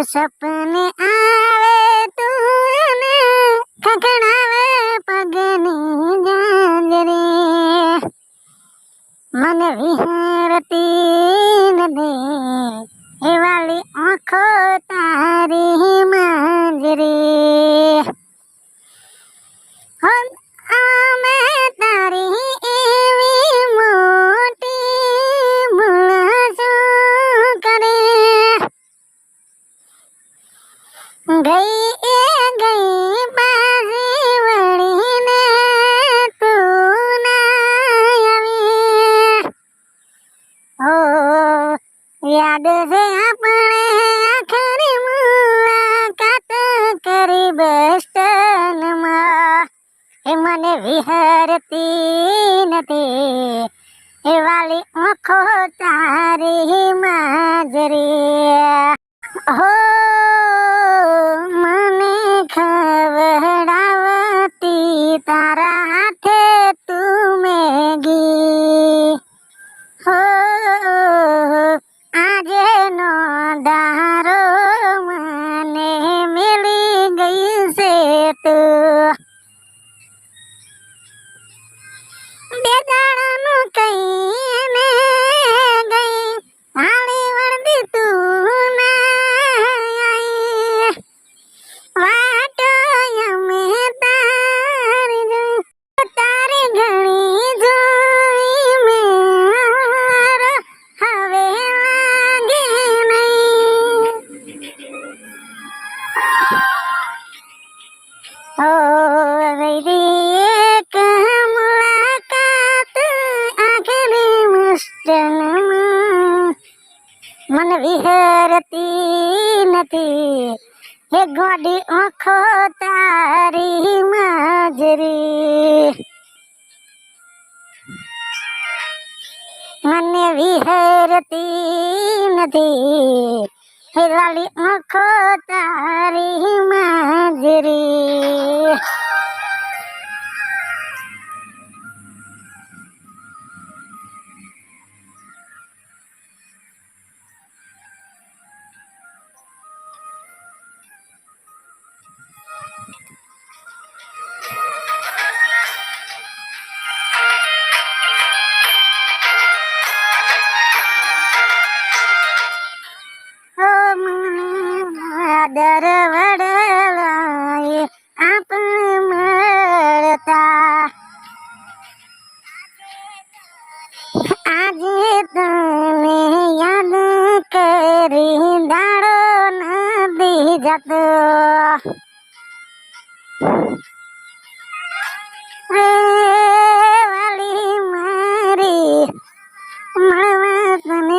સપને આવે તું ને ખખડાવે પગની જાંજરી મને વિહરતી નથી એ વાલી આંખો તારી માંજરી હો આમે તારી એવી મોટી ભૂલ શું કરે ગઈ એ ગઈ પાછી વળીને તું ના આવી ઓ યાદ છે આપણે આખરી મુલાકાત કરી બસ સ્ટેન્ડમાં એ મને વિહરતી નથી એ વાલી આંખો તારી માંજરી હો મને ખવડાવતી તારા હાથે તું મેગી હો આજે નો દારો મને મિલી ગઈ છે તું બે દાડાનું કહીને ગઈ હાલી વળદી તું ના આઈ વાટો અમે તારી ઘણી જોઈ મેર હવે લાગે નહીં ઓ વૈરી એક મુલાકાત આખરી મુશ્કેલમાં મને વિહરતી નથી એ ગોડી આંખો તારી માંજરી મને વિહરતી નથી એ વાલી આંખો તારી માંજરી દર વડલાએ આપણે મળતા આજે તને યાદ કરી દાડો નથી જતો રે વાલી મારી મળવા તને